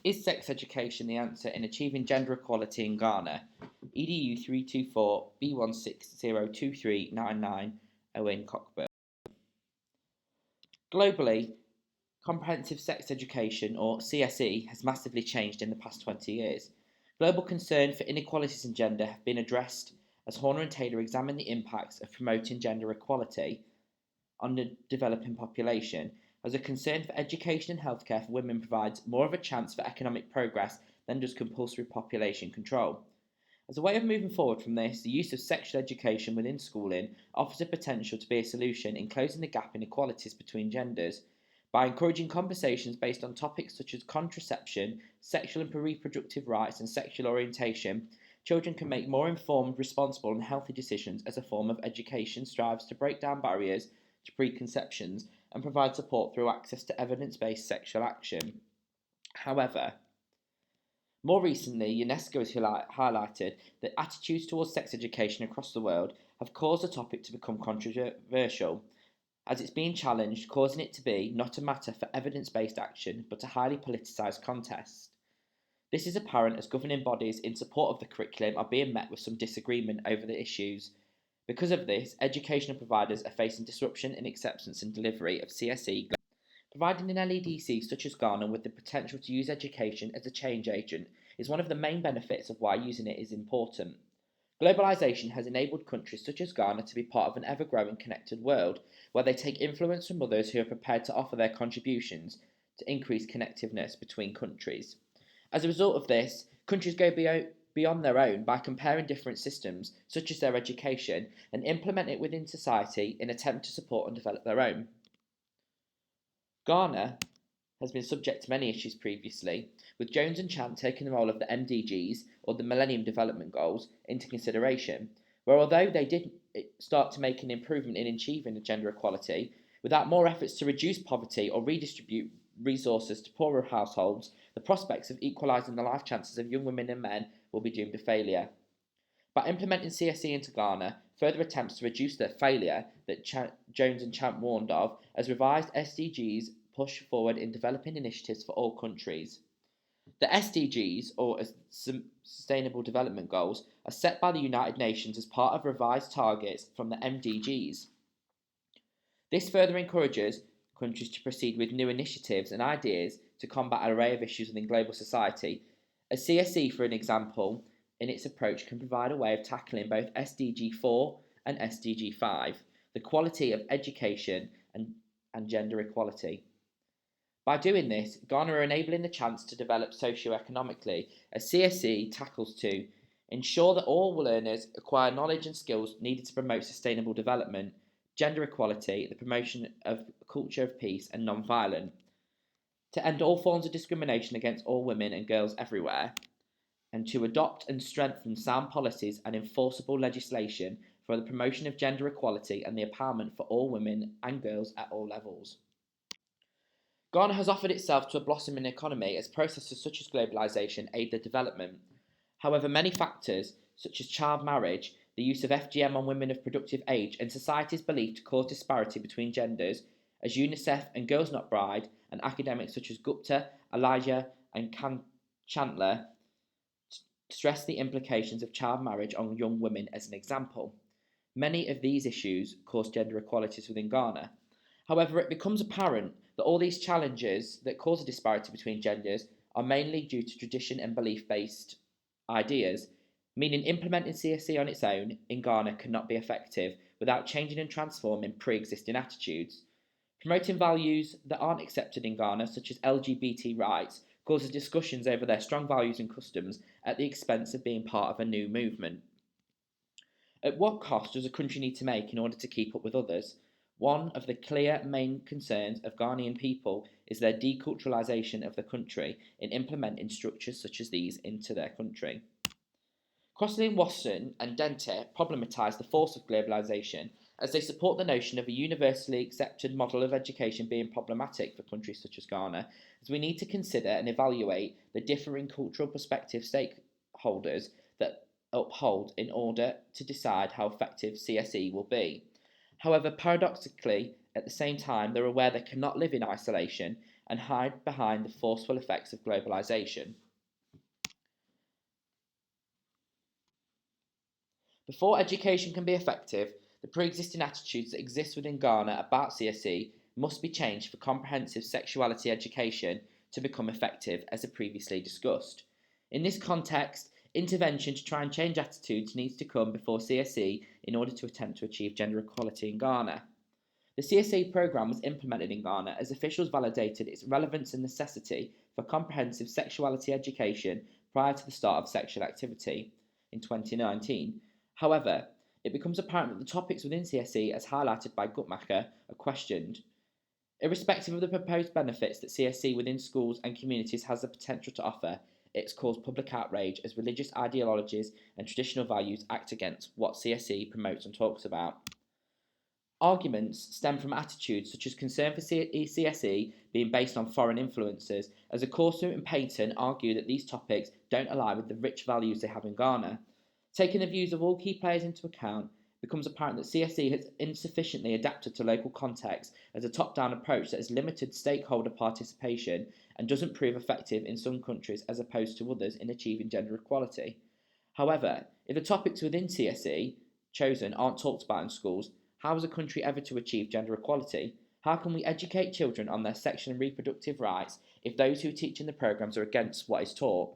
Is sex education the answer in achieving gender equality in Ghana? EDU 324 B16023999 Owen Cockburn. Globally, comprehensive sex education, or CSE, has massively changed in the past 20 years. Global concern for inequalities in gender have been addressed as Horner and Taylor examine the impacts of promoting gender equality on the developing population, as a concern for education and healthcare for women provides more of a chance for economic progress than does compulsory population control. As a way of moving forward from this, the use of sexual education within schooling offers a potential to be a solution in closing the gap in inequalities between genders. By encouraging conversations based on topics such as contraception, sexual and reproductive rights, and sexual orientation, children can make more informed, responsible, and healthy decisions as a form of education strives to break down barriers to preconceptions and provide support through access to evidence-based sexual action. However, more recently, UNESCO has highlighted that attitudes towards sex education across the world have caused the topic to become controversial, as it's being challenged, causing it to be not a matter for evidence-based action, but a highly politicised contest. This is apparent as governing bodies in support of the curriculum are being met with some disagreement over the issues. Because of this, educational providers are facing disruption in acceptance and delivery of CSE. Providing an LEDC such as Ghana with the potential to use education as a change agent is one of the main benefits of why using it is important. Globalisation has enabled countries such as Ghana to be part of an ever-growing connected world, where they take influence from others who are prepared to offer their contributions to increase connectiveness between countries. As a result of this, countries go beyond their own by comparing different systems, such as their education, and implement it within society in an attempt to support and develop their own. Ghana has been subject to many issues previously, with Jones and Chant taking the role of the MDGs, or the Millennium Development Goals, into consideration, where although they did start to make an improvement in achieving gender equality, without more efforts to reduce poverty or redistribute resources to poorer households, the prospects of equalising the life chances of young women and men will be doomed to failure. By implementing CSE into Ghana, further attempts to reduce the failure that Jones and Chant warned of, as revised SDGs push forward in developing initiatives for all countries. The SDGs, or Sustainable Development Goals, are set by the United Nations as part of revised targets from the MDGs. This further encourages countries to proceed with new initiatives and ideas to combat an array of issues within global society. A CSE, for an example, in its approach can provide a way of tackling both SDG 4 and SDG 5, the quality of education and gender equality. By doing this, Ghana are enabling the chance to develop socio-economically, as CSE tackles to ensure that all learners acquire knowledge and skills needed to promote sustainable development, gender equality, the promotion of a culture of peace and non-violence, to end all forms of discrimination against all women and girls everywhere, and to adopt and strengthen sound policies and enforceable legislation for the promotion of gender equality and the empowerment for all women and girls at all levels. Ghana has offered itself to a blossoming economy as processes such as globalisation aid their development. However, many factors, such as child marriage, the use of FGM on women of productive age, and society's belief to cause disparity between genders, as UNICEF and Girls Not Bride, and academics such as Gupta, Elijah, and Chandler, stress the implications of child marriage on young women as an example. Many of these issues cause gender inequalities within Ghana. However, it becomes apparent that all these challenges that cause a disparity between genders are mainly due to tradition and belief-based ideas, meaning implementing CSE on its own in Ghana cannot be effective without changing and transforming pre-existing attitudes. Promoting values that aren't accepted in Ghana, such as LGBT rights, causes discussions over their strong values and customs at the expense of being part of a new movement. At what cost does a country need to make in order to keep up with others? One of the clear main concerns of Ghanaian people is their deculturalisation of the country in implementing structures such as these into their country. Crossley, Watson and Dente problematise the force of globalisation as they support the notion of a universally accepted model of education being problematic for countries such as Ghana, as we need to consider and evaluate the differing cultural perspective stakeholders that uphold in order to decide how effective CSE will be. However, paradoxically, at the same time, they're aware they cannot live in isolation and hide behind the forceful effects of globalisation. Before education can be effective, the pre-existing attitudes that exist within Ghana about CSE must be changed for comprehensive sexuality education to become effective, as I previously discussed. In this context, intervention to try and change attitudes needs to come before CSE in order to attempt to achieve gender equality in Ghana. The CSE programme was implemented in Ghana as officials validated its relevance and necessity for comprehensive sexuality education prior to the start of sexual activity in 2019. However, it becomes apparent that the topics within CSE, as highlighted by Guttmacher, are questioned. Irrespective of the proposed benefits that CSE within schools and communities has the potential to offer, it's caused public outrage as religious ideologies and traditional values act against what CSE promotes and talks about. Arguments stem from attitudes such as concern for CSE being based on foreign influences, as Akorsu and Payton argue that these topics don't align with the rich values they have in Ghana. Taking the views of all key players into account, it becomes apparent that CSE has insufficiently adapted to local context as a top-down approach that has limited stakeholder participation and doesn't prove effective in some countries as opposed to others in achieving gender equality. However, if the topics within CSE chosen aren't talked about in schools, how is a country ever to achieve gender equality? How can we educate children on their sexual and reproductive rights if those who teach in the programmes are against what is taught?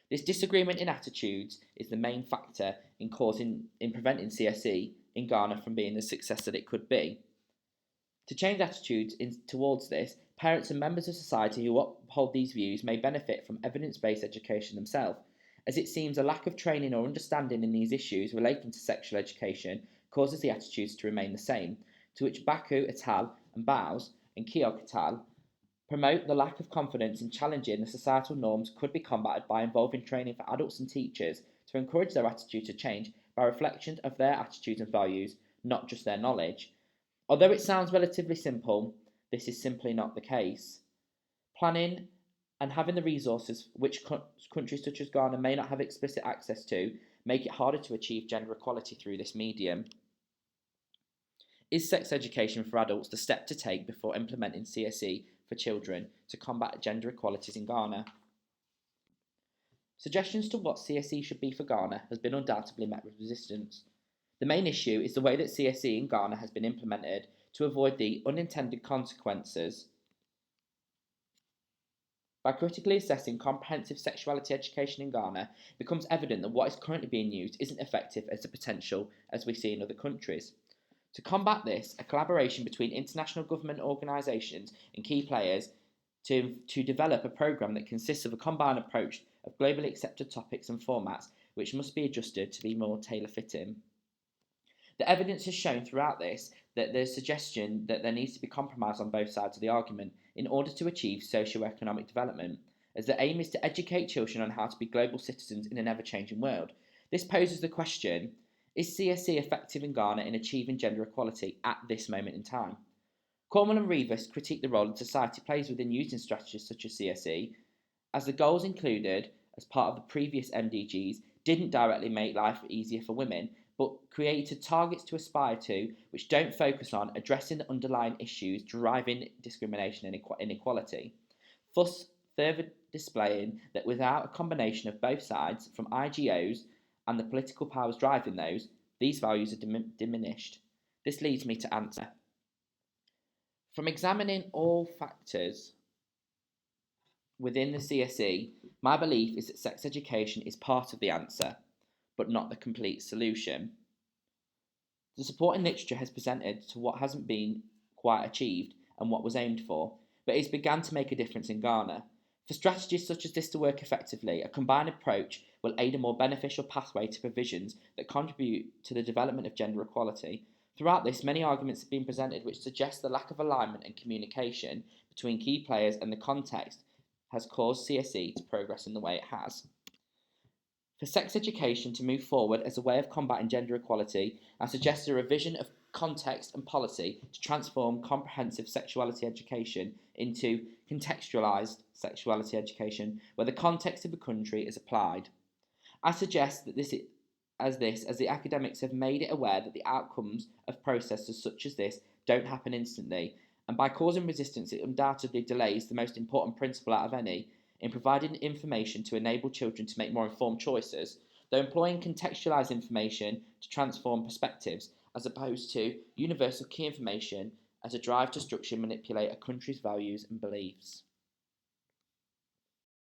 This disagreement in attitudes is the main factor in preventing CSE in Ghana from being the success that it could be. To change attitudes towards this, parents and members of society who uphold these views may benefit from evidence-based education themselves, as it seems a lack of training or understanding in these issues relating to sexual education causes the attitudes to remain the same, to which Baku et al. And Bowes and Keogh et al. Promote the lack of confidence in challenging the societal norms could be combated by involving training for adults and teachers to encourage their attitude to change by reflection of their attitudes and values, not just their knowledge. Although it sounds relatively simple, this is simply not the case. Planning and having the resources which countries such as Ghana may not have explicit access to make it harder to achieve gender equality through this medium. Is sex education for adults the step to take before implementing CSE for children to combat gender inequalities in Ghana? Suggestions to what CSE should be for Ghana has been undoubtedly met with resistance. The main issue is the way that CSE in Ghana has been implemented to avoid the unintended consequences. By critically assessing comprehensive sexuality education in Ghana, it becomes evident that what is currently being used isn't effective as the potential as we see in other countries. To combat this, a collaboration between international government organisations and key players to develop a programme that consists of a combined approach of globally accepted topics and formats which must be adjusted to be more tailor-fitting. The evidence has shown throughout this that there's suggestion that there needs to be compromise on both sides of the argument in order to achieve socio-economic development, as the aim is to educate children on how to be global citizens in an ever-changing world. This poses the question: is CSE effective in Ghana in achieving gender equality at this moment in time? Cornwall and Rivas critique the role that society plays within using strategies such as CSE, as the goals included as part of the previous MDGs didn't directly make life easier for women, but created targets to aspire to which don't focus on addressing the underlying issues driving discrimination and inequality, thus further displaying that without a combination of both sides, from IGOs and the political powers driving those, these values are diminished. This leads me to answer. From examining all factors within the CSE, my belief is that sex education is part of the answer, but not the complete solution. The supporting literature has presented to what hasn't been quite achieved and what was aimed for, but it's begun to make a difference in Ghana. For strategies such as this to work effectively, a combined approach will aid a more beneficial pathway to provisions that contribute to the development of gender equality. Throughout this, many arguments have been presented which suggest the lack of alignment and communication between key players and the context has caused CSE to progress in the way it has. For sex education to move forward as a way of combating gender equality, I suggest a revision of context and policy to transform comprehensive sexuality education into contextualised sexuality education, where the context of a country is applied. I suggest that as the academics have made it aware that the outcomes of processes such as this don't happen instantly, and by causing resistance, it undoubtedly delays the most important principle out of any in providing information to enable children to make more informed choices, though employing contextualised information to transform perspectives, as opposed to universal key information as a drive to structure and manipulate a country's values and beliefs.